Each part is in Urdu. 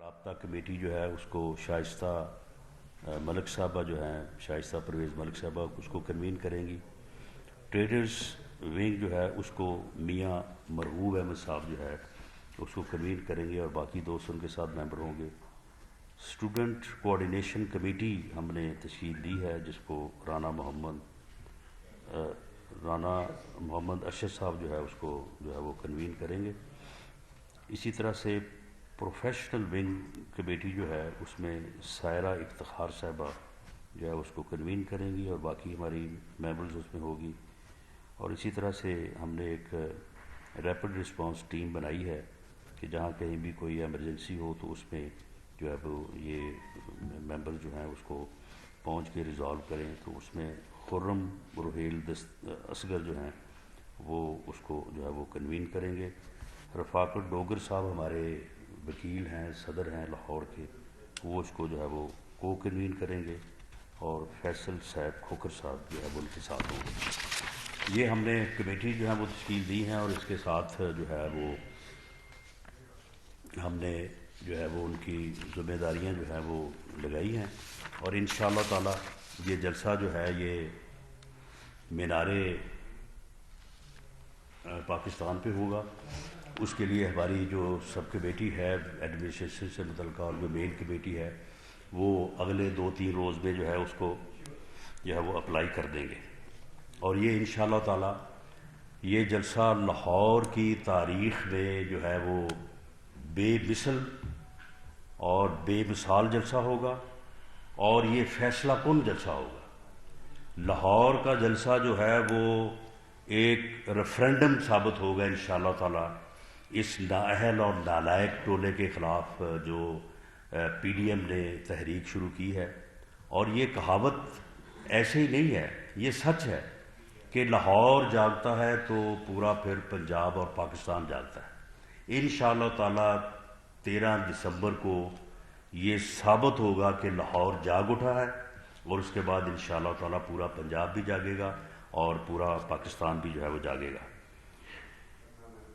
رابطہ کمیٹی جو ہے اس کو شائستہ ملک صاحبہ جو ہیں، شائستہ پرویز ملک صاحبہ اس کو کنوین کریں گی۔ ٹریڈرز ونگ جو ہے اس کو میاں مرغوب احمد صاحب جو ہے اس کو کنوین کریں گے اور باقی دوست ان کے ساتھ ممبر ہوں گے۔ اسٹوڈنٹ کوآرڈینیشن کمیٹی ہم نے تشکیل دی ہے جس کو رانا محمد ارشد صاحب جو ہے اس کو جو ہے وہ کنوین کریں گے۔ اسی طرح سے پروفیشنل ونگ کمیٹی جو ہے اس میں سائرہ افتخار صاحبہ جو ہے اس کو کنوین کریں گی اور باقی ہماری ممبرز اس میں ہوگی۔ اور اسی طرح سے ہم نے ایک ریپڈ رسپانس ٹیم بنائی ہے کہ جہاں کہیں بھی کوئی ایمرجنسی ہو تو اس میں جو ہے وہ یہ ممبر جو ہیں اس کو پہنچ کے ریزالو کریں۔ تو اس میں خرم روہیل اصغر جو ہیں وہ اس کو جو ہے وہ کنوین کریں گے۔ رفاقت ڈوگر صاحب ہمارے وکیل ہیں، صدر ہیں لاہور کے، وہ اس کو جو ہے وہ کو کنوین کریں گے اور فیصل صاحب کھوکھر صاحب جو ہے وہ ان کے ساتھ ہوں گے۔ یہ ہم نے کمیٹی جو ہے وہ تشکیل دی ہیں اور اس کے ساتھ جو ہے وہ ہم نے جو ہے وہ ان کی ذمہ داریاں جو ہیں وہ لگائی ہیں اور انشاءاللہ تعالی یہ جلسہ جو ہے یہ مینار پاکستان پہ ہوگا۔ اس کے لیے ہماری جو سب کمیٹی ہے ایڈمنسٹریشن سے متعلقہ اور جو مین کمیٹی ہے وہ اگلے 2-3 روز میں جو ہے اس کو جو ہے وہ اپلائی کر دیں گے اور یہ انشاءاللہ تعالی یہ جلسہ لاہور کی تاریخ میں جو ہے وہ بے مثل اور بے مثال جلسہ ہوگا اور یہ فیصلہ کن جلسہ ہوگا۔ لاہور کا جلسہ جو ہے وہ ایک ریفرینڈم ثابت ہوگا انشاءاللہ تعالی اس نااہل اور نالائق ٹولے کے خلاف جو پی ڈی ایم نے تحریک شروع کی ہے۔ اور یہ کہاوت ایسے ہی نہیں ہے، یہ سچ ہے کہ لاہور جاگتا ہے تو پورا پھر پنجاب اور پاکستان جاگتا ہے۔ انشاءاللہ تعالی 13 دسمبر کو یہ ثابت ہوگا کہ لاہور جاگ اٹھا ہے اور اس کے بعد انشاءاللہ تعالی پورا پنجاب بھی جاگے گا اور پورا پاکستان بھی جو ہے وہ جاگے گا۔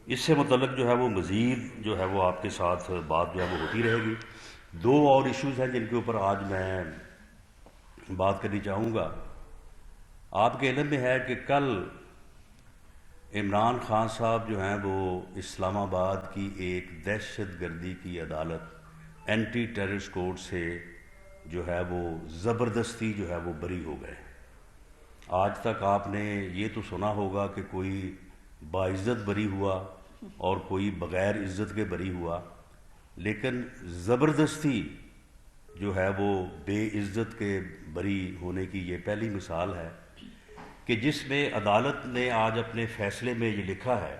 اس سے متعلق جو ہے وہ مزید جو ہے وہ آپ کے ساتھ بات جو ہے وہ ہوتی رہے گی۔ 2 اور ایشوز ہیں جن کے اوپر آج میں بات کرنی چاہوں گا۔ آپ کے علم میں ہے کہ کل عمران خان صاحب جو ہیں وہ اسلام آباد کی ایک دہشت گردی کی عدالت اینٹی ٹیررسٹ کورٹ سے جو ہے وہ زبردستی جو ہے وہ بری ہو گئے۔ آج تک آپ نے یہ تو سنا ہوگا کہ کوئی باعزت بری ہوا اور کوئی بغیر عزت کے بری ہوا، لیکن زبردستی جو ہے وہ بے عزت کے بری ہونے کی یہ پہلی مثال ہے کہ جس میں عدالت نے آج اپنے فیصلے میں یہ لکھا ہے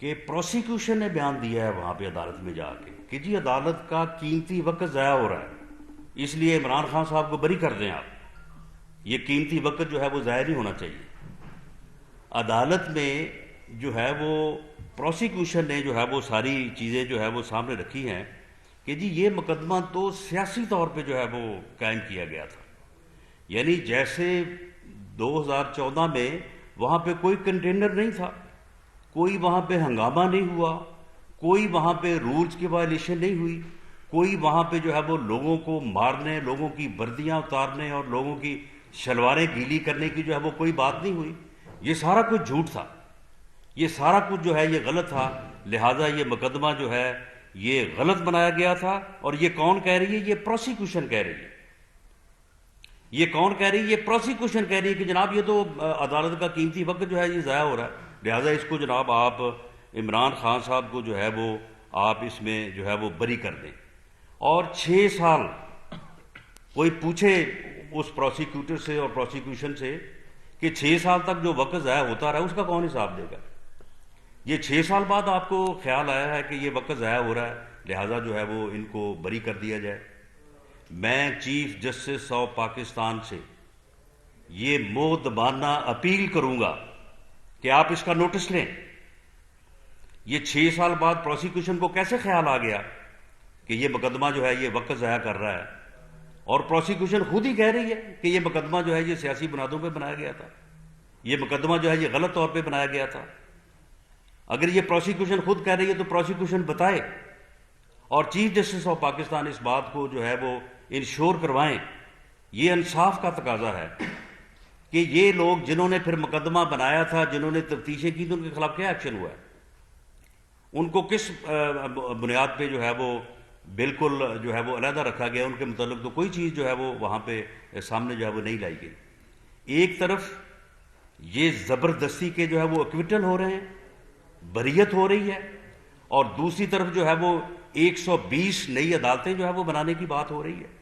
کہ پروسیکیوشن نے بیان دیا ہے وہاں پہ عدالت میں جا کے کہ جی عدالت کا قیمتی وقت ضائع ہو رہا ہے، اس لیے عمران خان صاحب کو بری کر دیں آپ، یہ قیمتی وقت جو ہے وہ ضائع نہیں ہونا چاہیے۔ عدالت میں جو ہے وہ پروسیکیوشن نے جو ہے وہ ساری چیزیں جو ہے وہ سامنے رکھی ہیں کہ جی یہ مقدمہ تو سیاسی طور پہ جو ہے وہ قائم کیا گیا تھا، یعنی جیسے 2014 میں وہاں پہ کوئی کنٹینر نہیں تھا، کوئی وہاں پہ ہنگامہ نہیں ہوا، کوئی وہاں پہ رولز کی وائلیشن نہیں ہوئی، کوئی وہاں پہ جو ہے وہ لوگوں کو مارنے، لوگوں کی وردیاں اتارنے اور لوگوں کی شلواریں گیلی کرنے کی جو ہے وہ کوئی بات نہیں ہوئی۔ یہ سارا کچھ جھوٹ تھا، یہ سارا کچھ جو ہے یہ غلط تھا، لہٰذا یہ مقدمہ جو ہے یہ غلط بنایا گیا تھا۔ اور یہ کون کہہ رہی ہے؟ یہ پروسیکیوشن کہہ رہی ہے۔ یہ کون کہہ رہی ہے؟ یہ پروسیکیوشن کہہ رہی ہے کہ جناب یہ تو عدالت کا قیمتی وقت جو ہے یہ ضائع ہو رہا ہے، لہٰذا اس کو جناب آپ عمران خان صاحب کو جو ہے وہ آپ اس میں جو ہے وہ بری کر دیں۔ اور 6 سال کوئی پوچھے اس پروسیکیوٹر سے اور پروسیکیوشن سے کہ 6 سال تک جو وقت ضائع ہوتا رہا اس کا کون حساب دے گا؟ یہ 6 سال بعد آپ کو خیال آیا ہے کہ یہ وقت ضائع ہو رہا ہے، لہٰذا جو ہے وہ ان کو بری کر دیا جائے۔ میں چیف جسٹس آف پاکستان سے یہ مؤدبانہ اپیل کروں گا کہ آپ اس کا نوٹس لیں۔ یہ 6 سال بعد پروسیکیوشن کو کیسے خیال آ گیا کہ یہ مقدمہ جو ہے یہ وقت ضائع کر رہا ہے؟ اور پروسیکیوشن خود ہی کہہ رہی ہے کہ یہ مقدمہ جو ہے یہ سیاسی بنیادوں پہ بنایا گیا تھا، یہ مقدمہ جو ہے یہ غلط طور پہ بنایا گیا تھا۔ اگر یہ پروسیکیوشن خود کہہ رہی ہے تو پروسیکیوشن بتائے اور چیف جسٹس آف پاکستان اس بات کو جو ہے وہ انشور کروائیں. یہ انصاف کا تقاضا ہے کہ یہ لوگ جنہوں نے پھر مقدمہ بنایا تھا، جنہوں نے تفتیشیں کی، تو ان کے خلاف کیا ایکشن ہوا ہے؟ ان کو کس بنیاد پہ جو ہے وہ بالکل جو ہے وہ علیحدہ رکھا گیا؟ ان کے متعلق تو کوئی چیز جو ہے وہ وہاں پہ سامنے جو ہے وہ نہیں لائی گئی. ایک طرف یہ زبردستی کے جو ہے وہ ایکویٹل ہو رہے ہیں، بریت ہو رہی ہے، اور دوسری طرف جو ہے وہ 120 نئی عدالتیں جو ہے وہ بنانے کی بات ہو رہی ہے،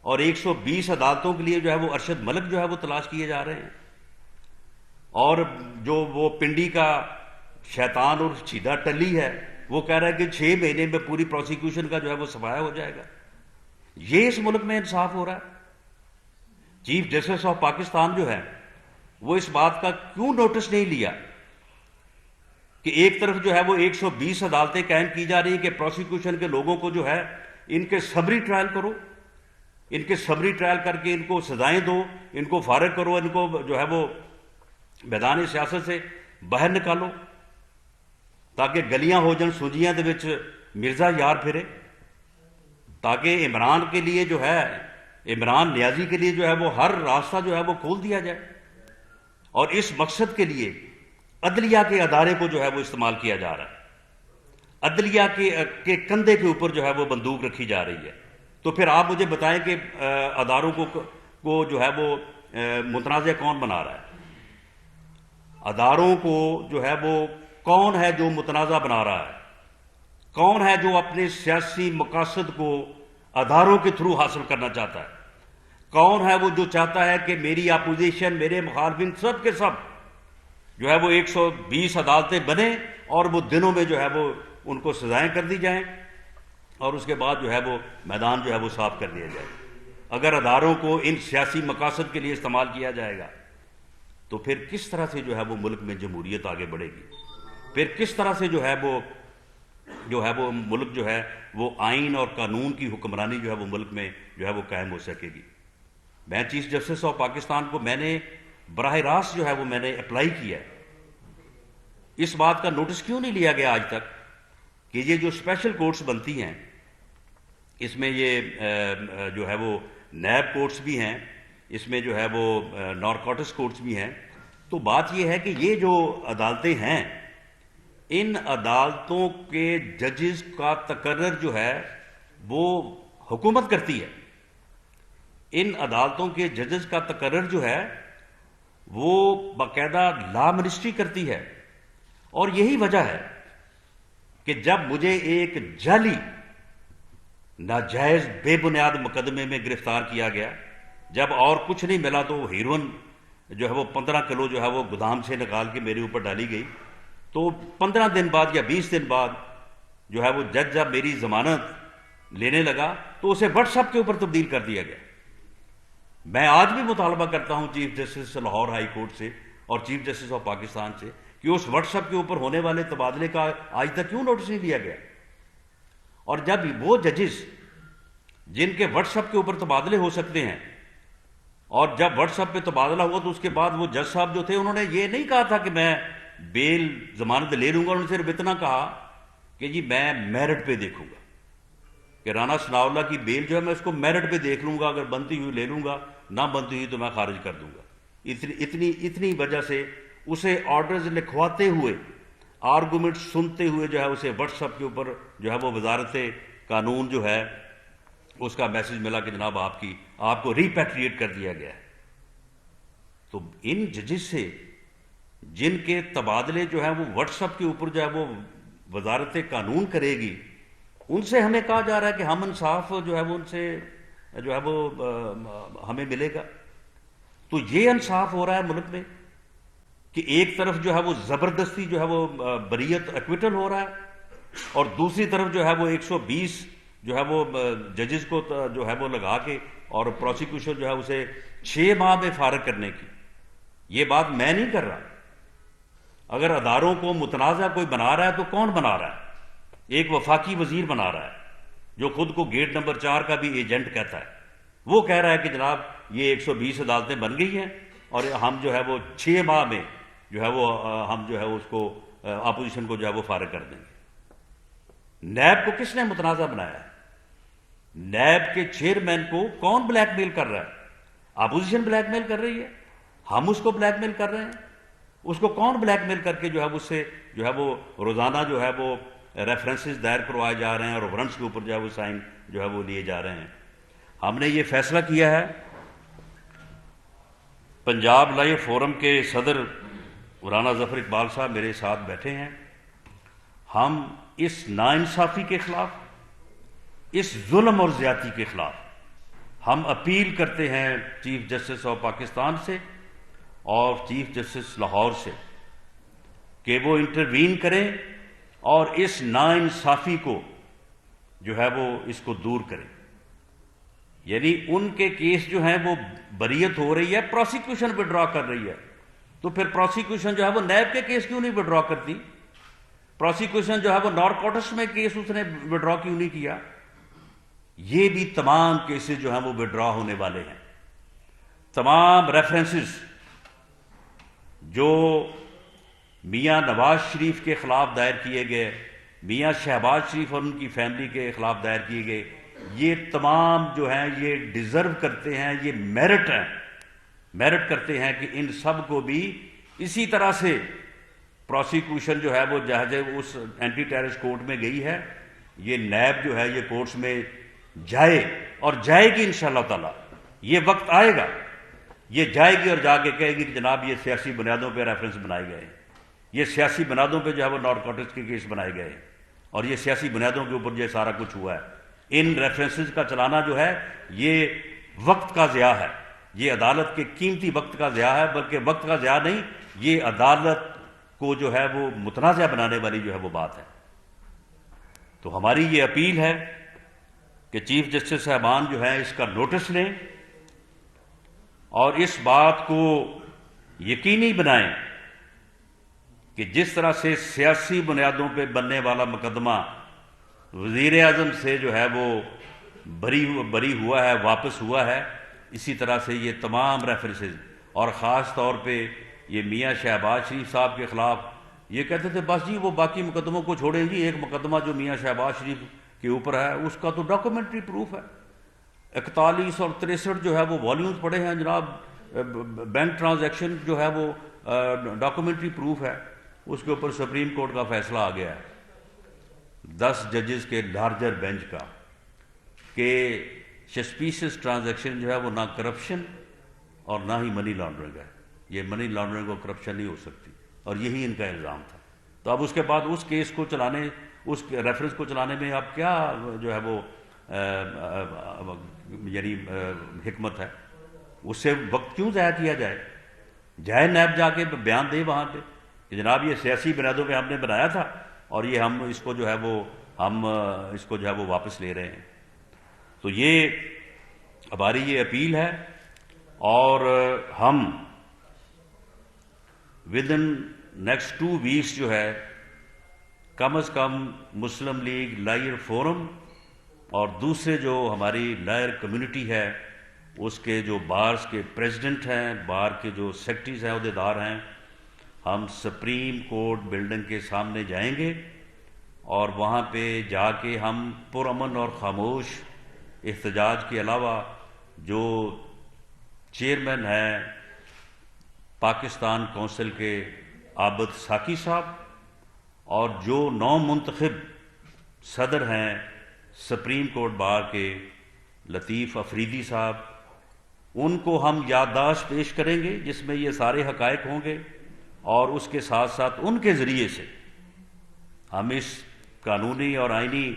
اور 120 عدالتوں کے لیے جو ہے وہ ارشد ملک جو ہے وہ تلاش کیے جا رہے ہیں. اور جو وہ پنڈی کا شیطان اور چیدہ ٹلی ہے، وہ کہہ رہا ہے کہ 6 مہینے میں پوری پروسیکیوشن کا جو ہے وہ صفایا ہو جائے گا. یہ اس ملک میں انصاف ہو رہا ہے؟ چیف جسٹس آف پاکستان جو ہے وہ اس بات کا کیوں نوٹس نہیں لیا کہ ایک طرف جو ہے وہ 120 عدالتیں قائم کی جا رہی ہیں کہ پروسیکیوشن کے لوگوں کو جو ہے ان کے سبری ٹرائل کرو، ان کے سبری ٹرائل کر کے ان کو سزائیں دو، ان کو فارغ کرو، ان کو جو ہے وہ میدان سیاست سے باہر نکالو، تاکہ گلیاں ہو جن سوجیاں دے وچ مرزا یار پھرے، تاکہ عمران کے لیے جو ہے، عمران نیازی کے لیے جو ہے وہ ہر راستہ جو ہے وہ کھول دیا جائے. اور اس مقصد کے لیے عدلیہ کے ادارے کو جو ہے وہ استعمال کیا جا رہا ہے. عدلیہ کے کندھے کے اوپر جو ہے وہ بندوق رکھی جا رہی ہے. تو پھر آپ مجھے بتائیں کہ اداروں کو جو ہے وہ متنازع کون بنا رہا ہے؟ اداروں کو جو ہے وہ کون ہے جو متنازع بنا رہا ہے؟ کون ہے جو اپنے سیاسی مقاصد کو اداروں کے تھرو حاصل کرنا چاہتا ہے؟ کون ہے وہ جو چاہتا ہے کہ میری اپوزیشن، میرے مخالفین سب کے سب جو ہے وہ 120 عدالتیں بنیں اور وہ دنوں میں جو ہے وہ ان کو سزائیں کر دی جائیں اور اس کے بعد جو ہے وہ میدان جو ہے وہ صاف کر دیا جائے؟ اگر اداروں کو ان سیاسی مقاصد کے لیے استعمال کیا جائے گا تو پھر کس طرح سے جو ہے وہ ملک میں جمہوریت آگے بڑھے گی؟ پھر کس طرح سے جو ہے وہ ملک جو ہے وہ آئین اور قانون کی حکمرانی جو ہے وہ ملک میں جو ہے وہ قائم ہو سکے گی؟ میں چیف جسٹس آف پاکستان کو میں نے براہ راست جو ہے وہ میں نے اپلائی کیا ہے. اس بات کا نوٹس کیوں نہیں لیا گیا آج تک کہ یہ جو اسپیشل کورٹس بنتی ہیں، اس میں یہ جو ہے وہ نیب کورٹس بھی ہیں، اس میں جو ہے وہ نارکوٹس کورٹس بھی ہیں. تو بات یہ ہے کہ یہ جو عدالتیں ہیں، ان عدالتوں کے ججز کا تقرر جو ہے وہ حکومت کرتی ہے. ان عدالتوں کے ججز کا تقرر جو ہے وہ باقاعدہ لا منسٹری کرتی ہے. اور یہی وجہ ہے کہ جب مجھے ایک جعلی ناجائز بے بنیاد مقدمے میں گرفتار کیا گیا، جب اور کچھ نہیں ملا تو ہیروئن جو ہے وہ 15 کلو جو ہے وہ گودام سے نکال کے میرے اوپر ڈالی گئی، تو 15 دن بعد یا 20 دن بعد جو ہے وہ جج جب میری ضمانت لینے لگا تو اسے واٹس ایپ کے اوپر تبدیل کر دیا گیا. میں آج بھی مطالبہ کرتا ہوں chief justice Lahore high court سے اور چیف جسٹس آف پاکستان سے کہ اس واٹس ایپ کے اوپر ہونے والے تبادلے کا آج تک کیوں نوٹس نہیں لیا گیا؟ اور جب وہ ججز جن کے واٹس ایپ کے اوپر تبادلے ہو سکتے ہیں، اور جب واٹس ایپ پہ تبادلہ ہوا تو اس کے بعد وہ جج صاحب جو تھے انہوں نے یہ نہیں کہا تھا کہ میں بیل ضمانت لے لوں گا، انہوں نے صرف اتنا کہا کہ جی میں میرٹ پہ دیکھوں گا کہ رانا ثناء اللہ کی بیل جو ہے میں اس کو میرٹ پہ دیکھ لوں گا، اگر بنتی ہوئی لے لوں گا، نہ بنتی ہوئی تو میں خارج کر دوں گا. اتنی وجہ سے اسے آرڈرز لکھواتے ہوئے، آرگومنٹ سنتے ہوئے جو ہے اسے واٹس ایپ کے اوپر جو ہے وہ وزارت قانون جو ہے اس کا میسج ملا کہ جناب آپ کو ریپیٹریٹ کر دیا گیا ہے. تو ان ججز سے جن کے تبادلے جو ہے وہ واٹس ایپ کے اوپر جو ہے وہ وزارت قانون کرے گی، ان سے ہمیں کہا جا رہا ہے کہ ہم انصاف جو ہے وہ ان سے جو ہے وہ ہمیں ملے گا. تو یہ انصاف ہو رہا ہے ملک میں کہ ایک طرف جو ہے وہ زبردستی جو ہے وہ بریت ایکویٹل ہو رہا ہے، اور دوسری طرف جو ہے وہ 120 جو ہے وہ ججز کو جو ہے وہ لگا کے اور پروسیکیوشن جو ہے اسے 6 ماہ میں فارغ کرنے کی. یہ بات میں نہیں کر رہا. اگر اداروں کو متنازع کوئی بنا رہا ہے تو کون بنا رہا ہے؟ ایک وفاقی وزیر بنا رہا ہے جو خود کو گیٹ نمبر 4 کا بھی ایجنٹ کہتا ہے. وہ کہہ رہا ہے کہ جناب یہ 120 عدالتیں بن گئی ہیں اور ہم جو ہے وہ 6 ماہ میں جو ہے وہ ہم جو ہے اس کو اپوزیشن کو جو ہے وہ فارغ کر دیں گے. نیب کو کس نے متنازع بنایا ہے؟ نیب کے چیئرمین کو کون بلیک میل کر رہا ہے؟ اپوزیشن بلیک میل کر رہی ہے، ہم اس کو بلیک میل کر رہے ہیں. اس کو کون بلیک میل کر کے جو ہے اس سے جو ہے وہ روزانہ جو ہے وہ ریفرنسز دائر کروائے جا رہے ہیں اور وارنٹس کے اوپر جو ہے وہ سائن جو ہے وہ لیے جا رہے ہیں. ہم نے یہ فیصلہ کیا ہے، پنجاب لائیو فورم کے صدر مولانا ظفر اقبال صاحب میرے ساتھ بیٹھے ہیں. ہم اس ناانصافی کے خلاف، اس ظلم اور زیادتی کے خلاف ہم اپیل کرتے ہیں چیف جسٹس آف پاکستان سے اور چیف جسٹس لاہور سے کہ وہ انٹروین کریں اور اس ناانصافی کو جو ہے وہ اس کو دور کریں. یعنی ان کے کیس جو ہیں وہ بریت ہو رہی ہے، پروسیکیوشن وڈرا کر رہی ہے، تو پھر پروسیکیوشن جو ہے وہ نیب کے کیس کیوں نہیں وڈرا کرتی؟ پروسیکیوشن جو ہے وہ نارکوٹس میں کیس اس نے وڈرا کیوں نہیں کیا؟ یہ بھی تمام کیسز جو ہیں وہ وڈرا ہونے والے ہیں. تمام ریفرنسز جو میاں نواز شریف کے خلاف دائر کیے گئے، میاں شہباز شریف اور ان کی فیملی کے خلاف دائر کیے گئے، یہ تمام جو ہیں یہ ڈیزرو کرتے ہیں، یہ میرٹ کرتے ہیں کہ ان سب کو بھی اسی طرح سے پروسیکیوشن جو ہے وہ جہاز اس اینٹی ٹیررسٹ کورٹ میں گئی ہے، یہ نیب جو ہے یہ کورٹس میں جائے اور جائے گی انشاءاللہ تعالی. یہ وقت آئے گا، یہ جائے گی اور جا کے کہے گی کہ جناب یہ سیاسی بنیادوں پہ ریفرنس بنائے گئے ہیں، یہ سیاسی بنیادوں پہ جو ہے وہ نارکوٹکس کے کیس بنائے گئے ہیں اور یہ سیاسی بنیادوں کے اوپر یہ سارا کچھ ہوا ہے. ان ریفرنسز کا چلانا جو ہے یہ وقت کا ضیاع ہے، یہ عدالت کے قیمتی وقت کا ضیاع ہے، بلکہ وقت کا ضیاع نہیں، یہ عدالت کو جو ہے وہ متنازع بنانے والی جو ہے وہ بات ہے. تو ہماری یہ اپیل ہے کہ چیف جسٹس صاحبان جو ہیں اس کا نوٹس لیں اور اس بات کو یقینی بنائیں کہ جس طرح سے سیاسی بنیادوں پہ بننے والا مقدمہ وزیر اعظم سے جو ہے وہ بری ہوا ہے، واپس ہوا ہے، اسی طرح سے یہ تمام ریفرنسز اور خاص طور پہ یہ میاں شہباز شریف صاحب کے خلاف یہ کہتے تھے بس جی وہ باقی مقدموں کو چھوڑیں جی، ایک مقدمہ جو میاں شہباز شریف کے اوپر ہے اس کا تو ڈاکومنٹری پروف ہے، 41 اور 63 جو ہے وہ والیومز پڑے ہیں جناب، بینک ٹرانزیکشن جو ہے وہ ڈاکومنٹری پروف ہے، اس کے اوپر سپریم کورٹ کا فیصلہ آ گیا ہے 10 ججز کے لارجر بینچ کا کہ سسپیشس ٹرانزیکشن جو ہے وہ نہ کرپشن اور نہ ہی منی لانڈرنگ ہے، یہ منی لانڈرنگ اور کرپشن نہیں ہو سکتی، اور یہی ان کا الزام تھا. تو اب اس کے بعد اس کیس کو چلانے، اس ریفرنس کو چلانے میں اب کیا جو ہے وہ یعنی حکمت ہے؟ اس سے وقت کیوں ضائع کیا جائے نیب جا کے بیان دے وہاں پہ کہ جناب یہ سیاسی بنیادوں پہ ہم نے بنایا تھا اور یہ ہم اس کو جو ہے وہ ہم اس کو جو ہے وہ واپس لے رہے ہیں. تو یہ ہماری یہ اپیل ہے اور ہم ود ان نیکسٹ 2 ویکس جو ہے کم از کم مسلم لیگ لائر فورم اور دوسرے جو ہماری لائر کمیونٹی ہے اس کے جو بارز کے پریزیڈنٹ ہیں، بار کے جو سیکرٹریز ہیں، عہدیدار ہیں، ہم سپریم کورٹ بلڈنگ کے سامنے جائیں گے اور وہاں پہ جا کے ہم پرامن اور خاموش احتجاج کے علاوہ جو چیئرمین ہیں پاکستان کونسل کے عابد ساکی صاحب اور جو نو منتخب صدر ہیں سپریم کورٹ بار کے لطیف افریدی صاحب، ان کو ہم یادداشت پیش کریں گے جس میں یہ سارے حقائق ہوں گے، اور اس کے ساتھ ساتھ ان کے ذریعے سے ہم اس قانونی اور آئینی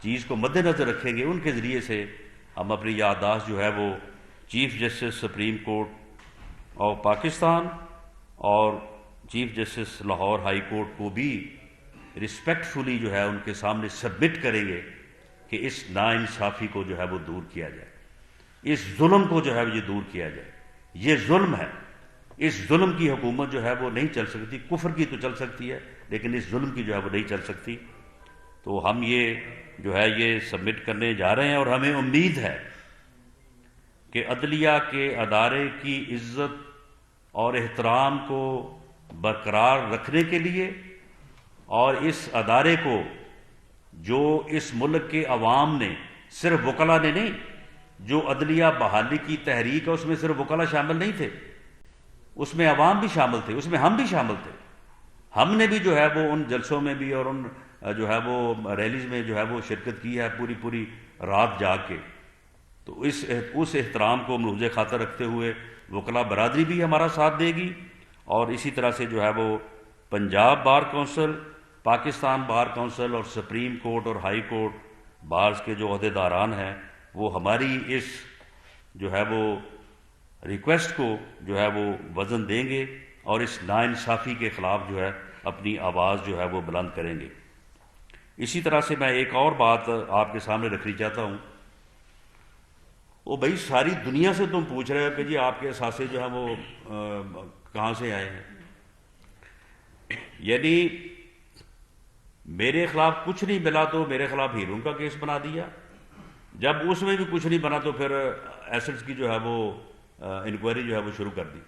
چیز کو مد نظر رکھیں گے، ان کے ذریعے سے ہم اپنی یادداشت جو ہے وہ chief justice supreme court of Pakistan اور chief justice Lahore high court کو بھی رسپیکٹفلی جو ہے ان کے سامنے سبمٹ کریں گے کہ اس ناانصافی کو جو ہے وہ دور کیا جائے، اس ظلم کو جو ہے یہ دور کیا جائے. یہ ظلم ہے، اس ظلم کی حکومت جو ہے وہ نہیں چل سکتی، کفر کی تو چل سکتی ہے لیکن اس ظلم کی جو ہے وہ نہیں چل سکتی. تو ہم یہ جو ہے یہ سبمٹ کرنے جا رہے ہیں اور ہمیں امید ہے کہ عدلیہ کے ادارے کی عزت اور احترام کو برقرار رکھنے کے لیے اور اس ادارے کو جو اس ملک کے عوام نے، صرف وکلا نے نہیں، جو عدلیہ بحالی کی تحریک ہے اس میں صرف وکلا شامل نہیں تھے، اس میں عوام بھی شامل تھے، اس میں ہم بھی شامل تھے. ہم نے بھی جو ہے وہ ان جلسوں میں بھی اور ان جو ہے وہ ریلیز میں جو ہے وہ شرکت کی ہے، پوری پوری رات جاگ کے. تو اس احترام کو ملحوظ خاطر رکھتے ہوئے وکلا برادری بھی ہمارا ساتھ دے گی، اور اسی طرح سے جو ہے وہ Punjab bar council, Pakistan bar council اور سپریم کورٹ اور ہائی کورٹ بارز کے جو عہدیداران ہیں وہ ہماری اس جو ہے وہ ریکویسٹ کو جو ہے وہ وزن دیں گے اور اس ناانصافی کے خلاف جو ہے اپنی آواز جو ہے وہ بلند کریں گے. اسی طرح سے میں ایک اور بات آپ کے سامنے رکھنی چاہتا ہوں. وہ بھائی ساری دنیا سے تم پوچھ رہے ہو کہ جی آپ کے اثاثے جو ہیں وہ کہاں سے آئے ہیں. یعنی میرے خلاف کچھ نہیں ملا تو میرے خلاف ہیروں کا کیس بنا دیا، جب اس میں بھی کچھ نہیں بنا تو پھر ایسٹس کی جو ہے وہ انکوائری جو ہے وہ شروع کر دی،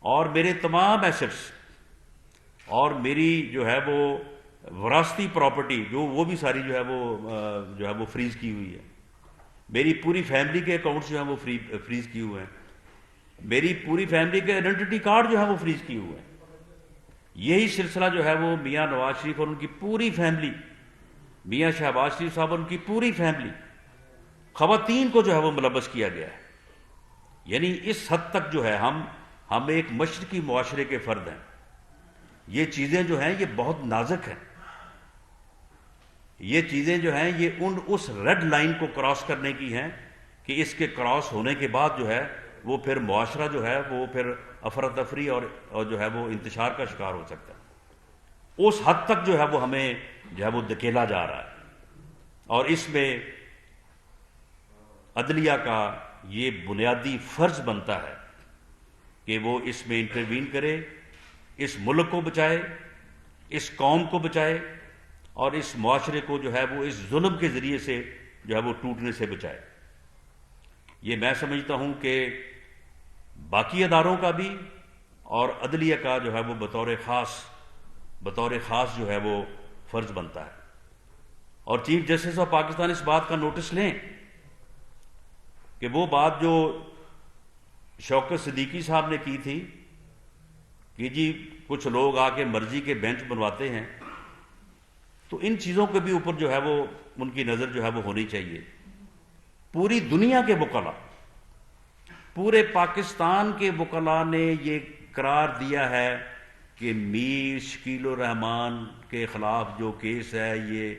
اور میرے تمام ایسٹس اور میری جو ہے وہ وراثتی پراپرٹی وہ بھی ساری جو ہے وہ فریز کی ہوئی ہے. میری پوری فیملی کے اکاؤنٹس جو ہیں وہ فریز کیے ہوئے ہیں. میری پوری فیملی کے آئیڈینٹی کارڈ جو ہیں وہ فریز کیے ہوئے ہیں. یہی سلسلہ جو ہے وہ میاں نواز شریف اور ان کی پوری فیملی، میاں شہباز شریف صاحب اور ان کی پوری فیملی، خواتین کو جو ہے وہ ملوث کیا گیا ہے. یعنی اس حد تک جو ہے ہم ایک مشرقی معاشرے کے فرد ہیں. یہ چیزیں جو ہیں یہ بہت نازک ہیں. یہ چیزیں جو ہیں یہ اس ریڈ لائن کو کراس کرنے کی ہیں کہ اس کے کراس ہونے کے بعد جو ہے وہ پھر معاشرہ جو ہے وہ پھر افراتفری اور جو ہے وہ انتشار کا شکار ہو سکتا ہے. اس حد تک جو ہے وہ ہمیں جو ہے وہ دھکیلا جا رہا ہے، اور اس میں عدلیہ کا یہ بنیادی فرض بنتا ہے کہ وہ اس میں انٹروین کرے، اس ملک کو بچائے، اس قوم کو بچائے، اور اس معاشرے کو جو ہے وہ اس ظلم کے ذریعے سے جو ہے وہ ٹوٹنے سے بچائے. یہ میں سمجھتا ہوں کہ باقی اداروں کا بھی اور عدلیہ کا جو ہے وہ بطور خاص جو ہے وہ فرض بنتا ہے. اور چیف جسٹس آف پاکستان اس بات کا نوٹس لیں کہ وہ بات جو شوکت صدیقی صاحب نے کی تھی کہ جی کچھ لوگ آ کے مرضی کے بینچ بنواتے ہیں، تو ان چیزوں کے بھی اوپر جو ہے وہ ان کی نظر جو ہے وہ ہونی چاہیے. پوری دنیا کے وکلاء، پورے پاکستان کے وکلاء نے یہ قرار دیا ہے کہ میر شکیل الرحمان کے خلاف جو کیس ہے یہ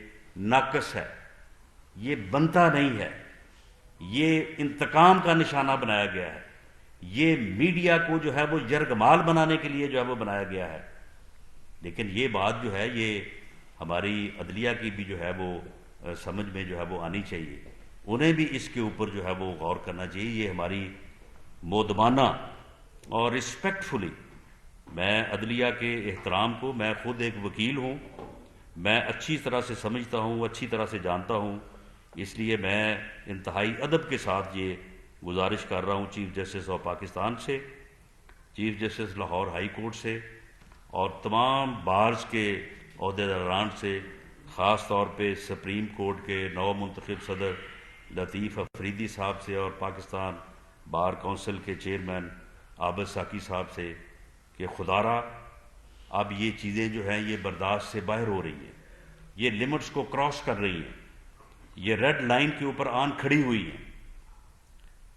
ناقص ہے، یہ بنتا نہیں ہے، یہ انتقام کا نشانہ بنایا گیا ہے، یہ میڈیا کو جو ہے وہ یرغمال بنانے کے لیے جو ہے وہ بنایا گیا ہے. لیکن یہ بات جو ہے یہ ہماری عدلیہ کی بھی جو ہے وہ سمجھ میں جو ہے وہ آنی چاہیے. انہیں بھی اس کے اوپر جو ہے وہ غور کرنا چاہیے. یہ ہماری مودبانہ اور رسپیکٹفلی، میں عدلیہ کے احترام کو، میں خود ایک وکیل ہوں، میں اچھی طرح سے سمجھتا ہوں، اچھی طرح سے جانتا ہوں، اس لیے میں انتہائی ادب کے ساتھ یہ گزارش کر رہا ہوں چیف جسٹس آف پاکستان سے، chief justice Lahore high court سے، اور تمام بارز کے عہدیداران سے، خاص طور پہ سپریم کورٹ کے نو منتخب صدر لطیف افریدی صاحب سے، اور پاکستان بار کونسل کے چیئرمین عابد ساکی صاحب سے، کہ خدارا اب یہ چیزیں جو ہیں یہ برداشت سے باہر ہو رہی ہیں، یہ لمٹس کو کراس کر رہی ہیں، یہ ریڈ لائن کے اوپر آن کھڑی ہوئی ہیں،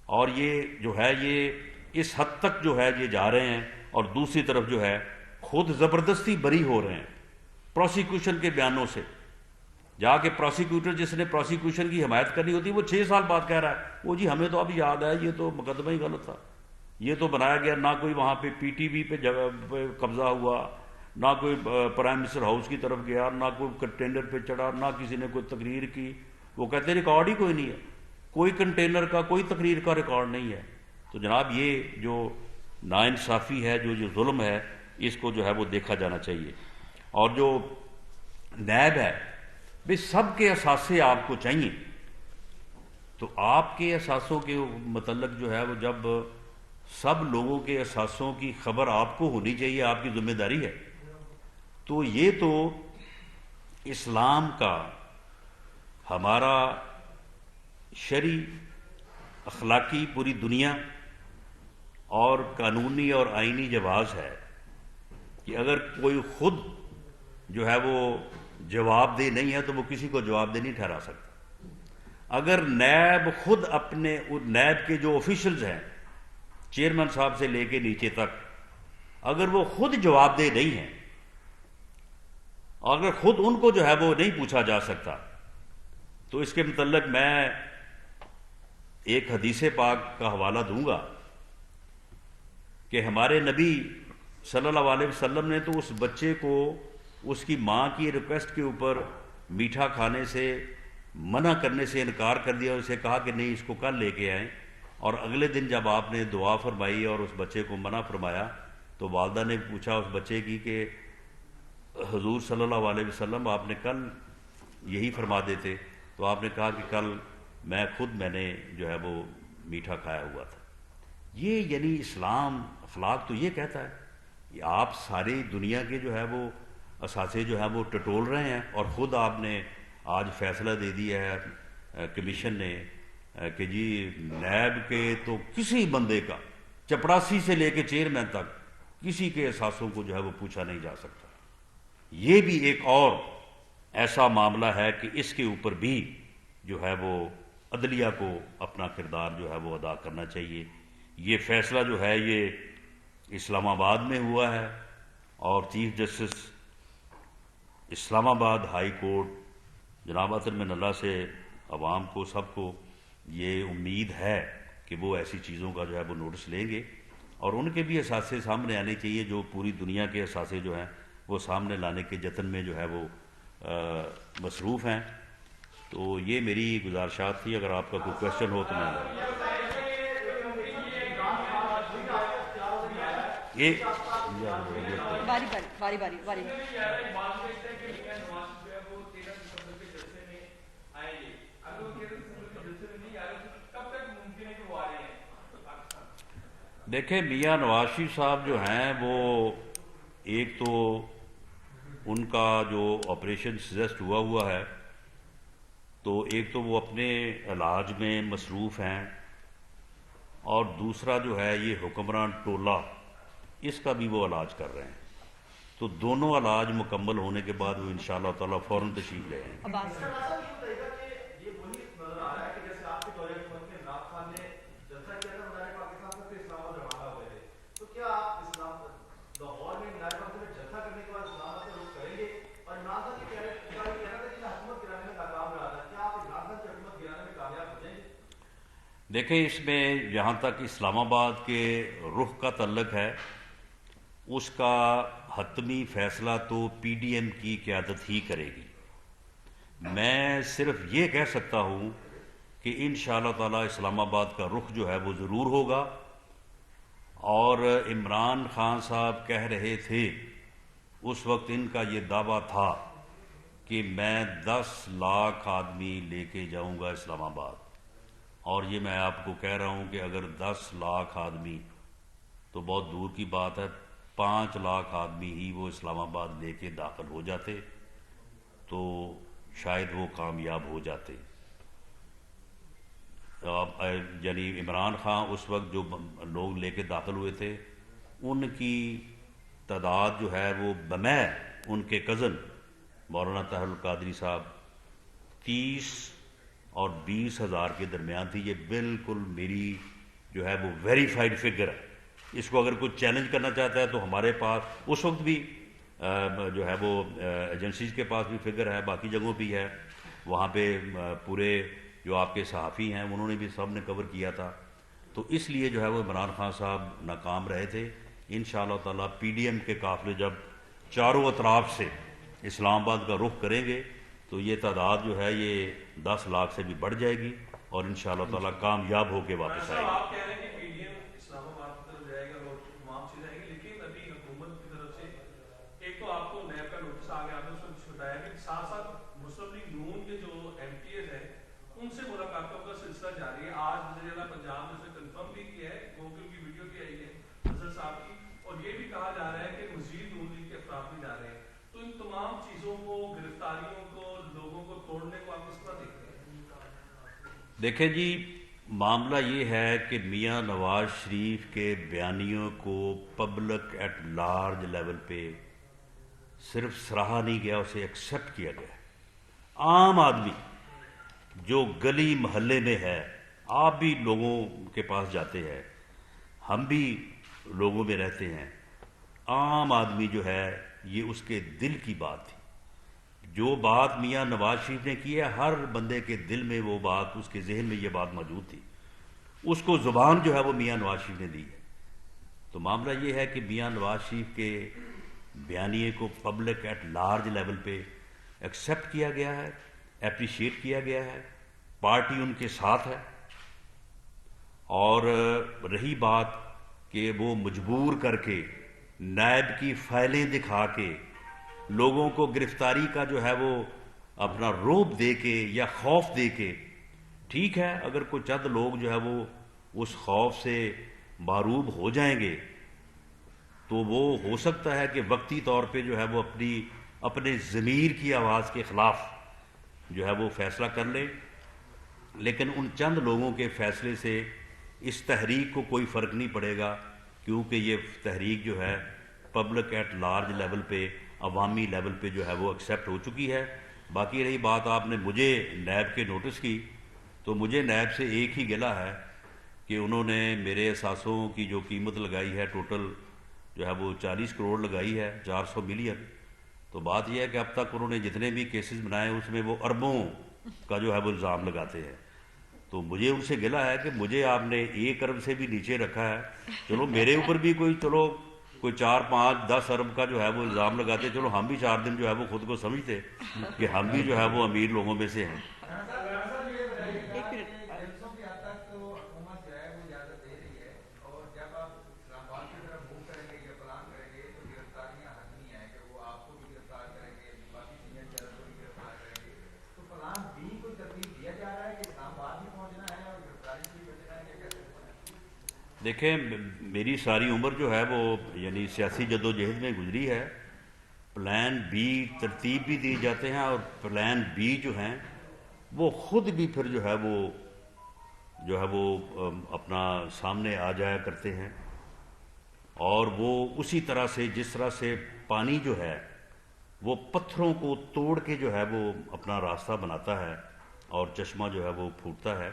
اور یہ جو ہے یہ اس حد تک جو ہے یہ جا رہے ہیں، اور دوسری طرف جو ہے خود زبردستی بری ہو رہے ہیں پروسیکیوشن کے بیانوں سے. جا کے پروسیکیوٹر جس نے پروسیکیوشن کی حمایت کرنی ہوتی ہے وہ 6 سال بعد کہہ رہا ہے وہ جی ہمیں تو اب یاد ہے یہ تو مقدمہ ہی غلط تھا، یہ تو بنایا گیا، نہ کوئی وہاں پہ پی ٹی وی پہ جگہ پہ قبضہ ہوا، نہ کوئی پرائم منسٹر ہاؤس کی طرف گیا، نہ کوئی کنٹینر پہ چڑھا، نہ کسی نے کوئی تقریر کی. وہ کہتے ہیں ریکارڈ ہی کوئی نہیں ہے، کوئی کنٹینر کا کوئی تقریر کا ریکارڈ نہیں ہے. تو جناب یہ جو ناانصافی ہے، جو ظلم ہے، اس کو جو ہے وہ دیکھا جانا چاہیے. اور جو نیب ہے بھی سب کے اثاثے آپ کو چاہیے، تو آپ کے اثاثوں کے متعلق جو ہے وہ جب سب لوگوں کے اثاثوں کی خبر آپ کو ہونی چاہیے، آپ کی ذمہ داری ہے. تو یہ تو اسلام کا ہمارا شرعی اخلاقی پوری دنیا اور قانونی اور آئینی جواز ہے کہ اگر کوئی خود جو ہے وہ جواب دہ نہیں ہے تو وہ کسی کو جواب دہ نہیں ٹھہرا سکتا. اگر نیب خود اپنے نیب کے جو آفیشلز ہیں چیئرمین صاحب سے لے کے نیچے تک اگر وہ خود جواب دہ نہیں ہیں، اگر خود ان کو جو ہے وہ نہیں پوچھا جا سکتا، تو اس کے متعلق میں ایک حدیث پاک کا حوالہ دوں گا کہ ہمارے نبی صلی اللہ علیہ وسلم نے تو اس بچے کو اس کی ماں کی ریکویسٹ کے اوپر میٹھا کھانے سے منع کرنے سے انکار کر دیا، اسے کہا کہ نہیں اس کو کل لے کے آئیں. اور اگلے دن جب آپ نے دعا فرمائی اور اس بچے کو منع فرمایا تو والدہ نے پوچھا اس بچے کی کہ حضور صلی اللہ علیہ وسلم آپ نے کل یہی فرما دیتے. تو آپ نے کہا کہ کل میں نے جو ہے وہ میٹھا کھایا ہوا تھا. یہ یعنی اسلام اخلاق تو یہ کہتا ہے کہ آپ ساری دنیا کے جو ہے وہ اثاثے جو ہیں وہ ٹٹول رہے ہیں، اور خود آپ نے آج فیصلہ دے دیا ہے کمیشن نے کہ جی نیب کے تو کسی بندے کا چپڑاسی سے لے کے چیئرمین تک کسی کے اثاثوں کو جو ہے وہ پوچھا نہیں جا سکتا. یہ بھی ایک اور ایسا معاملہ ہے کہ اس کے اوپر بھی جو ہے وہ عدلیہ کو اپنا کردار جو ہے وہ ادا کرنا چاہیے. یہ فیصلہ جو ہے یہ اسلام آباد میں ہوا ہے، اور چیف جسٹس اسلام آباد ہائی کورٹ جناب عطر من اللہ سے عوام کو سب کو یہ امید ہے کہ وہ ایسی چیزوں کا جو ہے وہ نوٹس لیں گے، اور ان کے بھی اثاثے سامنے آنے چاہیے جو پوری دنیا کے اثاثے جو ہیں وہ سامنے لانے کے جتن میں جو ہے وہ مصروف ہیں. تو یہ میری گزارشات تھی. اگر آپ کا کوئی کوشچن ہو تو میں یہ باری باری دیکھیں میاں نواز شریف صاحب جو ہیں وہ ایک تو ان کا جو آپریشن سجسٹ ہوا ہے تو ایک تو وہ اپنے علاج میں مصروف ہیں، اور دوسرا جو ہے یہ حکمران ٹولہ اس کا بھی وہ علاج کر رہے ہیں. تو دونوں علاج مکمل ہونے کے بعد وہ انشاءاللہ تعالیٰ فوراً تشریف لے آئیں گے. دیکھیں اس میں جہاں تک اسلام آباد کے رخ کا تعلق ہے اس کا حتمی فیصلہ تو پی ڈی ایم کی قیادت ہی کرے گی. میں صرف یہ کہہ سکتا ہوں کہ انشاءاللہ تعالی اسلام آباد کا رخ جو ہے وہ ضرور ہوگا. اور عمران خان صاحب کہہ رہے تھے اس وقت ان کا یہ دعویٰ تھا کہ میں 10 لاکھ آدمی لے کے جاؤں گا اسلام آباد، اور یہ میں آپ کو کہہ رہا ہوں کہ اگر 10 لاکھ آدمی تو بہت دور کی بات ہے، 5 لاکھ آدمی ہی وہ اسلام آباد لے کے داخل ہو جاتے تو شاید وہ کامیاب ہو جاتے. یعنی عمران خان اس وقت جو لوگ لے کے داخل ہوئے تھے ان کی تعداد جو ہے وہ بمیں ان کے کزن مولانا طاہر القادری صاحب 30 اور 20 ہزار کے درمیان تھی. یہ بالکل میری جو ہے وہ ویریفائڈ فگر ہے. اس کو اگر کوئی چیلنج کرنا چاہتا ہے تو ہمارے پاس اس وقت بھی جو ہے وہ ایجنسیز کے پاس بھی فگر ہے، باقی جگہوں بھی ہے. وہاں پہ پورے جو آپ کے صحافی ہیں انہوں نے بھی سب نے کور کیا تھا. تو اس لیے جو ہے وہ عمران خان صاحب ناکام رہے تھے. انشاءاللہ تعالی پی ڈی ایم کے قافلے جب چاروں اطراف سے اسلام آباد کا رخ کریں گے تو یہ تعداد جو ہے یہ 10 لاکھ سے بھی بڑھ جائے گی اور انشاءاللہ تعالی کامیاب ہو کے واپس آئے گی. ان سے ملاقاتوں کا سلسلہ جاری ہے. آج وزیر اعلیٰ پنجاب نے کنفرم بھی کیا ہے، گوگل کی ویڈیو بھی آئی ہے حضرت صاحب کی، اور یہ بھی کہا جا رہا ہے کہ مزید نون لیگ کے افراد بھی جا رہے ہیں. تو ان تمام چیزوں کو، گرفتاریوں کو، لوگوں کو توڑنے کو آپ کس طرح دیکھتے ہیں؟ دیکھیں جی، معاملہ یہ ہے کہ میاں نواز شریف کے بیانیوں کو پبلک ایٹ لارج لیول پہ صرف سراہا نہیں گیا، اسے ایکسیپٹ کیا گیا. عام آدمی جو گلی محلے میں ہے، آپ بھی لوگوں کے پاس جاتے ہیں، ہم بھی لوگوں میں رہتے ہیں، عام آدمی جو ہے یہ اس کے دل کی بات تھی. جو بات میاں نواز شریف نے کی ہے، ہر بندے کے دل میں وہ بات، اس کے ذہن میں یہ بات موجود تھی. اس کو زبان جو ہے وہ میاں نواز شریف نے دی ہے. تو معاملہ یہ ہے کہ میاں نواز شریف کے بیانیے کو پبلک ایٹ لارج لیول پہ ایکسیپٹ کیا گیا ہے، اپریشیٹ کیا گیا ہے، پارٹی ان کے ساتھ ہے. اور رہی بات کہ وہ مجبور کر کے نیب کی فائلیں دکھا کے لوگوں کو گرفتاری کا جو ہے وہ اپنا روب دے کے یا خوف دے کے، ٹھیک ہے، اگر کوئی چند لوگ جو ہے وہ اس خوف سے معروب ہو جائیں گے تو وہ ہو سکتا ہے کہ وقتی طور پہ جو ہے وہ اپنے ضمیر کی آواز کے خلاف جو ہے وہ فیصلہ کر لیں. لیکن ان چند لوگوں کے فیصلے سے اس تحریک کو کوئی فرق نہیں پڑے گا، کیونکہ یہ تحریک جو ہے پبلک ایٹ لارج لیول پہ، عوامی لیول پہ جو ہے وہ ایکسیپٹ ہو چکی ہے. باقی رہی بات آپ نے مجھے نیب کے نوٹس کی، تو مجھے نیب سے ایک ہی گلہ ہے کہ انہوں نے میرے اثاثوں کی جو قیمت لگائی ہے ٹوٹل جو ہے وہ 40 کروڑ لگائی ہے، 400 ملین. تو بات یہ ہے کہ اب تک انہوں نے جتنے بھی کیسز بنائے اس میں وہ اربوں کا جو ہے وہ الزام لگاتے ہیں. تو مجھے ان سے گلہ ہے کہ مجھے آپ نے 1 ارب سے بھی نیچے رکھا ہے. چلو میرے اوپر بھی کوئی 4 5 10 ارب کا جو ہے وہ الزام لگاتے، چلو ہم بھی 4 دن جو ہے وہ خود کو سمجھتے کہ ہم بھی جو ہے وہ امیر لوگوں میں سے ہیں. دیکھیں، میری ساری عمر جو ہے وہ یعنی سیاسی جدوجہد میں گزری ہے. پلان بی ترتیب بھی دیے جاتے ہیں، اور پلان بی جو ہیں وہ خود بھی پھر جو ہے وہ اپنا سامنے آ جایا کرتے ہیں. اور وہ اسی طرح سے جس طرح سے پانی جو ہے وہ پتھروں کو توڑ کے جو ہے وہ اپنا راستہ بناتا ہے اور چشمہ جو ہے وہ پھوٹتا ہے،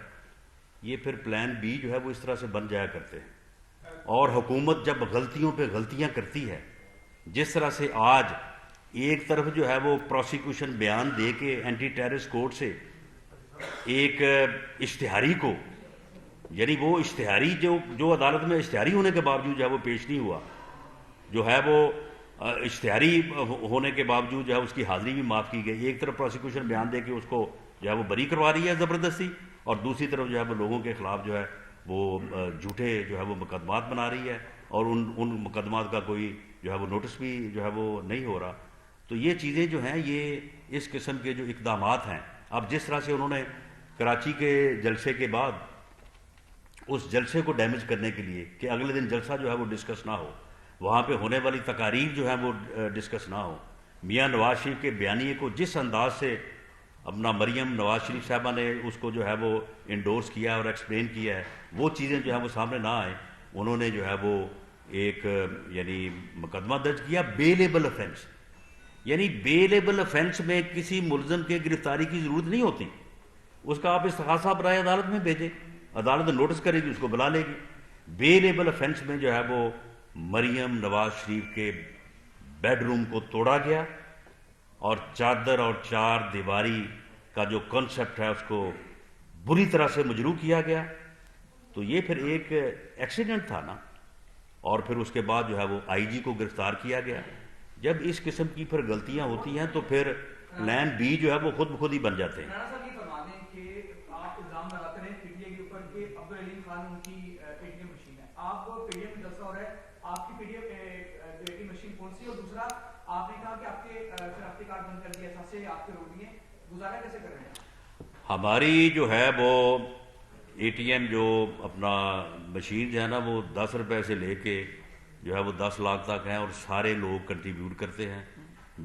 یہ پھر پلان بی جو ہے وہ اس طرح سے بن جایا کرتے ہیں. اور حکومت جب غلطیوں پہ غلطیاں کرتی ہے، جس طرح سے آج ایک طرف جو ہے وہ پروسیکیوشن بیان دے کے اینٹی ٹیررسٹ کورٹ سے ایک اشتہاری کو، یعنی وہ اشتہاری جو عدالت میں اشتہاری ہونے کے باوجود جو ہے وہ پیش نہیں ہوا، جو ہے وہ اشتہاری ہونے کے باوجود جو ہے اس کی حاضری بھی معاف کی گئی. ایک طرف پروسیکیوشن بیان دے کے اس کو جو ہے وہ بری کروا رہی ہے زبردستی، اور دوسری طرف جو ہے وہ لوگوں کے خلاف جو ہے وہ جھوٹے جو ہے وہ مقدمات بنا رہی ہے، اور ان مقدمات کا کوئی جو ہے وہ نوٹس بھی جو ہے وہ نہیں ہو رہا. تو یہ چیزیں جو ہیں یہ اس قسم کے جو اقدامات ہیں، اب جس طرح سے انہوں نے کراچی کے جلسے کے بعد اس جلسے کو ڈیمیج کرنے کے لیے کہ اگلے دن جلسہ جو ہے وہ ڈسکس نہ ہو، وہاں پہ ہونے والی تقاریر جو ہے وہ ڈسکس نہ ہو، میاں نواز شریف کے بیانیے کو جس انداز سے اپنا مریم نواز شریف صاحبہ نے اس کو جو ہے وہ انڈورس کیا اور ایکسپلین کیا ہے، وہ چیزیں جو ہے وہ سامنے نہ آئیں. انہوں نے جو ہے وہ ایک یعنی مقدمہ درج کیا بیلیبل افینس. یعنی بیلیبل افینس میں کسی ملزم کے گرفتاری کی ضرورت نہیں ہوتی، اس کا آپ استغاثہ برائے عدالت میں بھیجیں، عدالت نوٹس کرے گی، اس کو بلا لے گی. بیلیبل افینس میں جو ہے وہ مریم نواز شریف کے بیڈ روم کو توڑا گیا، اور چادر اور 4 دیواری کا جو کنسپٹ ہے اس کو بری طرح سے مجروح کیا گیا. تو یہ پھر ایک ایکسیڈنٹ تھا نا. اور پھر اس کے بعد جو ہے وہ آئی جی کو گرفتار کیا گیا. جب اس قسم کی پھر غلطیاں ہوتی ہیں تو پھر پلان بی جو ہے وہ خود بخود ہی بن جاتے ہیں. رانا صاحب یہ فرما دیں کہ آپ الزام لگاتے ہیں پی ٹی اے کے اوپر کہ عبدالعلیم خان ان کی پی ٹی ایم مشین ہے. آپ پی ڈی ایم میں جلسہ ہو رہا ہے، آپ کی پی ٹی ایم مشین کون سی؟ اور دوسرا آپ نے کہا کہ آپ کے شناختی کارڈ بند کر دیا، اثاثے آپ کے روک دیے، گزارا کیسے کر رہے ہیں؟ ہماری جو ہے وہ اے ٹی ایم جو اپنا مشین جو ہے نا وہ 10 روپے سے لے کے جو ہے وہ 10 لاکھ تک ہیں، اور سارے لوگ کنٹریبیوٹ کرتے ہیں.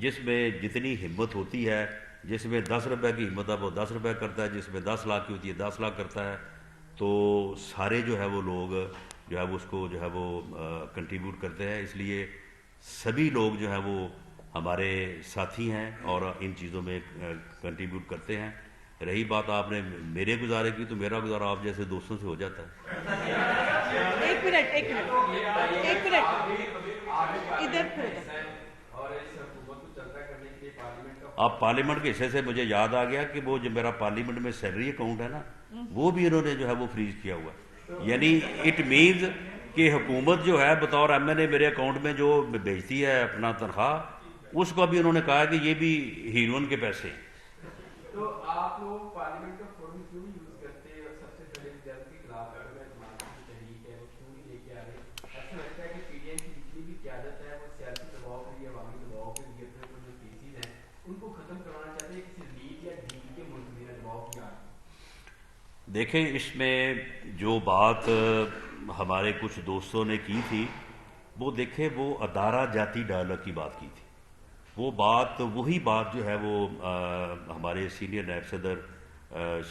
جس میں جتنی ہمت ہوتی ہے جس میں 10 روپے کی ہمت ہے وہ 10 روپے کرتا ہے، جس میں 10 لاکھ کی ہوتی ہے 10 لاکھ کرتا ہے. تو سارے جو ہے وہ لوگ جو ہے وہ اس کو جو ہے وہ کنٹریبیوٹ کرتے ہیں. اس لیے سبھی لوگ جو ہے وہ ہمارے ساتھی ہیں اور ان چیزوں میں کنٹریبیوٹ کرتے ہیں. رہی بات آپ نے میرے گزارے کی، تو میرا گزارا آپ جیسے دوستوں سے ہو جاتا ہے. ایک منٹ ادھر آپ پارلیمنٹ کے حصے سے مجھے یاد آ گیا کہ وہ جو میرا پارلیمنٹ میں سیلری اکاؤنٹ ہے نا، وہ بھی انہوں نے جو ہے وہ فریز کیا ہوا ہے. یعنی اٹ مینز کہ حکومت جو ہے بطور ایم این اے میرے اکاؤنٹ میں جو بھیجتی ہے اپنا تنخواہ، اس کو بھی انہوں نے کہا کہ یہ بھی ہیروئن کے پیسے ہیں. تو آپ لوگ پارلیمنٹ کا فورم کیوں نہیں یوز کرتے اور سب سے پہلے جنگ کے خلاف عدم اعتماد کی تحریک ہے وہ کیوں نہیں لے کے آ رہے؟ ایسا لگتا ہے کہ پی ڈی ایم کی جتنی بھی قیادت ہے وہ سیاسی دباؤ کے لیے، عوامی دباؤ کے لیے اپنے جو کیسز ہیں ان کو ختم کروانا چاہتے ہیں کسی لیگ یا ڈی کے منتظر دباؤ کی آڑ میں. دیکھیں اس میں جو بات ہمارے کچھ دوستوں نے کی تھی، وہ دیکھیں وہ ادارہ جاتی ڈائلاگ کی بات کی تھی. وہ بات وہی بات جو ہے وہ ہمارے سینئر نائب صدر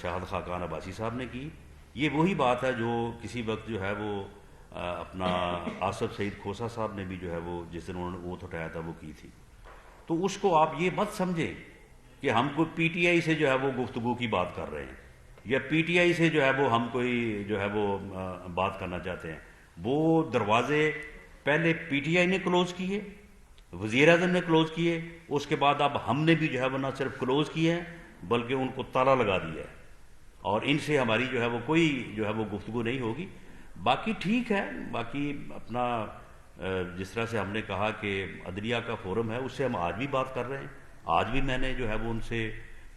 شاہد خاقان عباسی صاحب نے کی. یہ وہی بات ہے جو کسی وقت جو ہے وہ اپنا آصف سعید کھوسا صاحب نے بھی جو ہے وہ جس دن انہوں نے اوتھ اٹھایا تھا وہ کی تھی. تو اس کو آپ یہ مت سمجھیں کہ ہم کوئی پی ٹی آئی سے جو ہے وہ گفتگو کی بات کر رہے ہیں یا پی ٹی آئی سے جو ہے وہ ہم کوئی جو ہے وہ بات کرنا چاہتے ہیں. وہ دروازے پہلے پی ٹی آئی نے کلوز کیے، وزیر اعظم نے کلوز کیے، اس کے بعد اب ہم نے بھی جو ہے وہ نہ صرف کلوز کیے ہیں بلکہ ان کو تالا لگا دیا ہے. اور ان سے ہماری جو ہے وہ کوئی جو ہے وہ گفتگو نہیں ہوگی. باقی ٹھیک ہے، باقی اپنا جس طرح سے ہم نے کہا کہ عدلیہ کا فورم ہے، اس سے ہم آج بھی بات کر رہے ہیں. آج بھی میں نے جو ہے وہ ان سے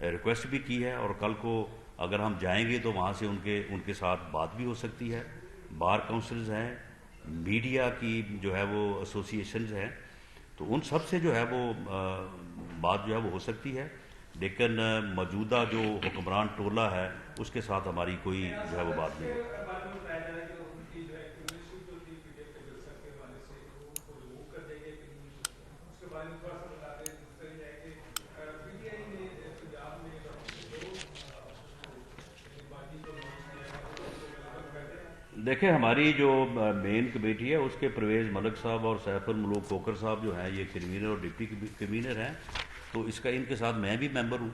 ریکویسٹ بھی کی ہے، اور کل کو اگر ہم جائیں گے تو وہاں سے ان کے ساتھ بات بھی ہو سکتی ہے. بار کونسلز ہیں، میڈیا کی جو ہے وہ ایسوسیشنز ہیں، تو ان سب سے جو ہے وہ بات جو ہے وہ ہو سکتی ہے. لیکن موجودہ جو حکمران ٹولہ ہے اس کے ساتھ ہماری کوئی جو ہے وہ بات نہیں ہے. دیکھیں ہماری جو مین کمیٹی ہے اس کے پرویز ملک صاحب اور سیف الملوک کوکر صاحب جو ہیں یہ کنوینر اور ڈپٹی کنوینر ہیں. تو اس کا ان کے ساتھ میں بھی ممبر ہوں،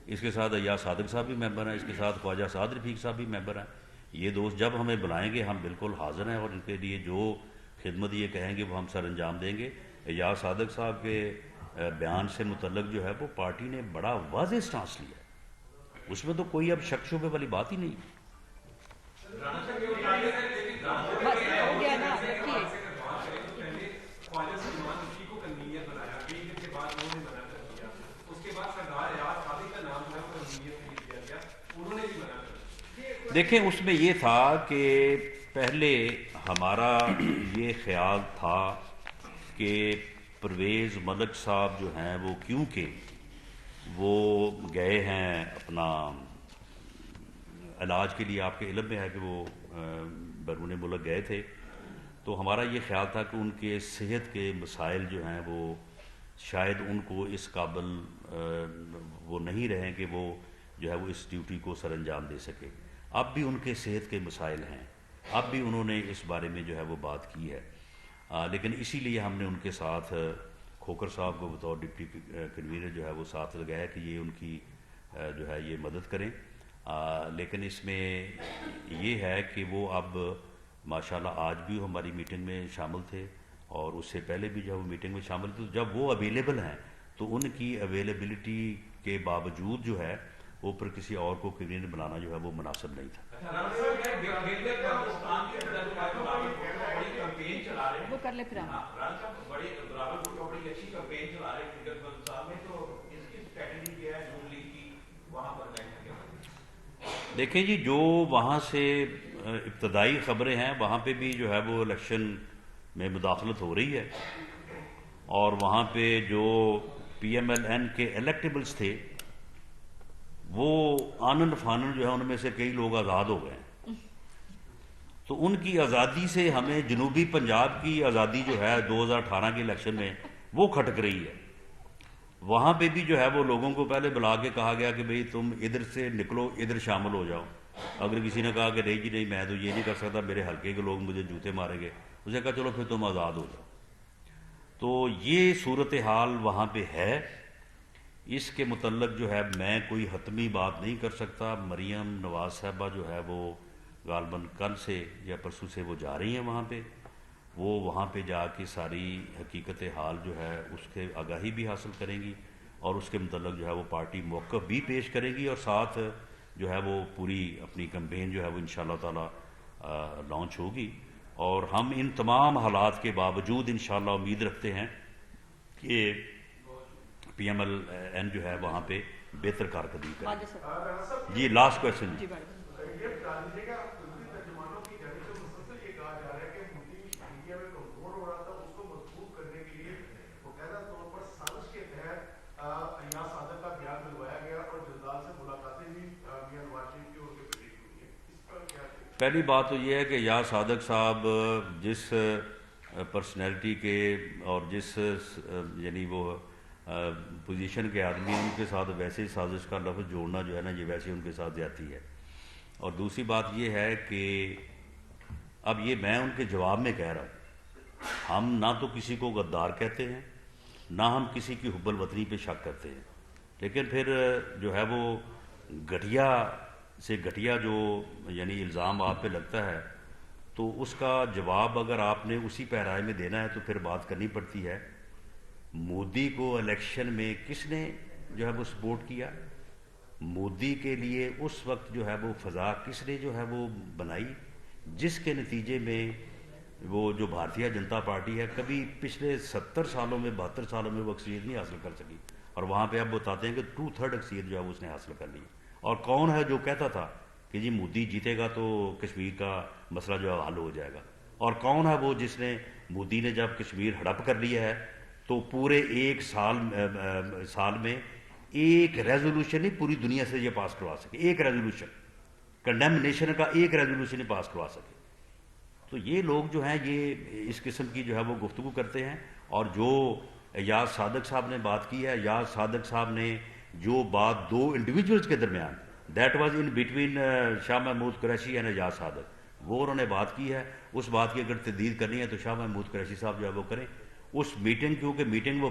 اس کے ساتھ ایاز صادق صاحب بھی ممبر ہیں، اس کے ساتھ خواجہ سعد رفیق صاحب بھی ممبر ہیں. یہ دوست جب ہمیں بلائیں گے ہم بالکل حاضر ہیں، اور ان کے لیے جو خدمت یہ کہیں گے وہ ہم سر انجام دیں گے. ایاز صادق صاحب کے بیان سے متعلق جو ہے وہ پارٹی نے بڑا واضح سٹانس لیا ہے، اس میں تو کوئی اب شک شبے والی بات ہی نہیں. دیکھیں اس میں یہ تھا کہ پہلے ہمارا یہ خیال تھا کہ پرویز ملک صاحب جو ہیں وہ کیونکہ وہ گئے ہیں اپنا علاج کے لیے، آپ کے علم میں ہے کہ وہ بیرون ملک گئے تھے، تو ہمارا یہ خیال تھا کہ ان کے صحت کے مسائل جو ہیں وہ شاید ان کو اس قابل وہ نہیں رہیں کہ وہ جو ہے وہ اس ڈیوٹی کو سر انجام دے سکے. اب بھی ان کے صحت کے مسائل ہیں، اب بھی انہوں نے اس بارے میں جو ہے وہ بات کی ہے. لیکن اسی لیے ہم نے ان کے ساتھ کھوکر صاحب کو بطور ڈپٹی کنوینر جو ہے وہ ساتھ لگایا کہ یہ ان کی جو ہے یہ مدد کریں. لیکن اس میں یہ ہے کہ وہ اب ماشاءاللہ آج بھی ہماری میٹنگ میں شامل تھے، اور اس سے پہلے بھی جب وہ میٹنگ میں شامل تھے، تو جب وہ اویلیبل ہیں تو ان کی اویلیبلٹی کے باوجود جو ہے وہ پر کسی اور کو کنوینر بنانا جو ہے وہ مناسب نہیں تھا. وہ کر لے پھر دیکھیں جی، جو وہاں سے ابتدائی خبریں ہیں وہاں پہ بھی جو ہے وہ الیکشن میں مداخلت ہو رہی ہے، اور وہاں پہ جو پی ایم ایل این کے الیکٹیبلز تھے وہ آنن فانن جو ہے ان میں سے کئی لوگ آزاد ہو گئے ہیں. تو ان کی آزادی سے ہمیں جنوبی پنجاب کی آزادی جو ہے 2018 کے الیکشن میں وہ کھٹک رہی ہے. وہاں پہ بھی جو ہے وہ لوگوں کو پہلے بلا کے کہا گیا کہ بھئی تم ادھر سے نکلو، ادھر شامل ہو جاؤ. اگر کسی نے کہا کہ نہیں جی نہیں میں تو یہ نہیں کر سکتا، میرے حلقے کے لوگ مجھے جوتے ماریں گے، اسے کہا چلو پھر تم آزاد ہو جاؤ. تو یہ صورتحال وہاں پہ ہے. اس کے متعلق جو ہے میں کوئی حتمی بات نہیں کر سکتا. مریم نواز صاحبہ جو ہے وہ غالباً کل سے یا پرسوں سے وہ جا رہی ہیں وہاں پہ. وہ وہاں پہ جا کے ساری حقیقت حال جو ہے اس کے آگاہی بھی حاصل کریں گی، اور اس کے متعلق جو ہے وہ پارٹی موقف بھی پیش کرے گی، اور ساتھ جو ہے وہ پوری اپنی کمپین جو ہے وہ انشاءاللہ تعالی لانچ ہوگی. اور ہم ان تمام حالات کے باوجود انشاءاللہ امید رکھتے ہیں کہ پی ایم ایل این جو ہے وہاں پہ بہتر کارکردگی کرے. آگے سر. جی لاسٹ کویشچن. جی بڑھ یہ بتا دیجیے گا ترجمانوں کی جانب سے مسلسل یہ کہا جا رہا ہے کہ مودی انڈیا میں کمزور ہو رہا تھا، اس کو مضبوط کرنے کے لیے باقاعدہ طور پر سازش کے تحت ایاز صادق کا بیان دلوایا گیا اور جلال سے ملاقاتیں بھی میاں نواز شریف کی اور ان کے بیٹے کی ہوئی ہیں. اس پر کیا کہیں؟ پہلی بات تو یہ ہے کہ ایاز صادق صاحب جس پرسنالٹی کے اور جس یعنی وہ پوزیشن کے آدمی ہیں، ان کے ساتھ ویسے سازش کا لفظ جوڑنا جو ہے نا یہ ویسے ان کے ساتھ زیادتی ہے. اور دوسری بات یہ ہے کہ اب یہ میں ان کے جواب میں کہہ رہا ہوں، ہم نہ تو کسی کو غدار کہتے ہیں، نہ ہم کسی کی حب الوطنی پہ شک کرتے ہیں، لیکن پھر جو ہے وہ گھٹیا سے گھٹیا جو یعنی الزام آپ پہ لگتا ہے تو اس کا جواب اگر آپ نے اسی پیرائے میں دینا ہے تو پھر بات کرنی پڑتی ہے. مودی کو الیکشن میں کس نے جو ہے وہ سپورٹ کیا؟ مودی کے لیے اس وقت جو ہے وہ فضا کس نے جو ہے وہ بنائی، جس کے نتیجے میں وہ جو بھارتیہ جنتا پارٹی ہے کبھی پچھلے 70 سالوں میں 72 سالوں میں وہ اکثریت نہیں حاصل کر سکی، اور وہاں پہ اب بتاتے ہیں کہ 2/3 اکثریت جو ہے وہ اس نے حاصل کر لی. اور کون ہے جو کہتا تھا کہ جی مودی جیتے گا تو کشمیر کا مسئلہ جو ہے حل ہو جائے گا؟ اور کون ہے وہ جس نے مودی نے جب کشمیر ہڑپ کر لیا ہے تو پورے ایک سال میں ایک ریزولوشن نہیں پوری دنیا سے یہ پاس کروا سکے، ایک ریزولوشن کنڈیمنیشن کا ایک ریزولوشن نہیں پاس کروا سکے. تو یہ لوگ جو ہیں یہ اس قسم کی جو ہے وہ گفتگو کرتے ہیں. اور جو ایاز صادق صاحب نے بات کی ہے، ایاز صادق صاحب نے جو بات دو انڈیویجولز کے درمیان that was in between Shah Mahmood Qureshi and Ayaz Sadiq, وہ انہوں نے بات کی ہے. اس بات کی اگر تردید کرنی ہے تو شاہ محمود قریشی صاحب جو ہے وہ کریں اس میٹنگ، کیونکہ میٹنگ وہ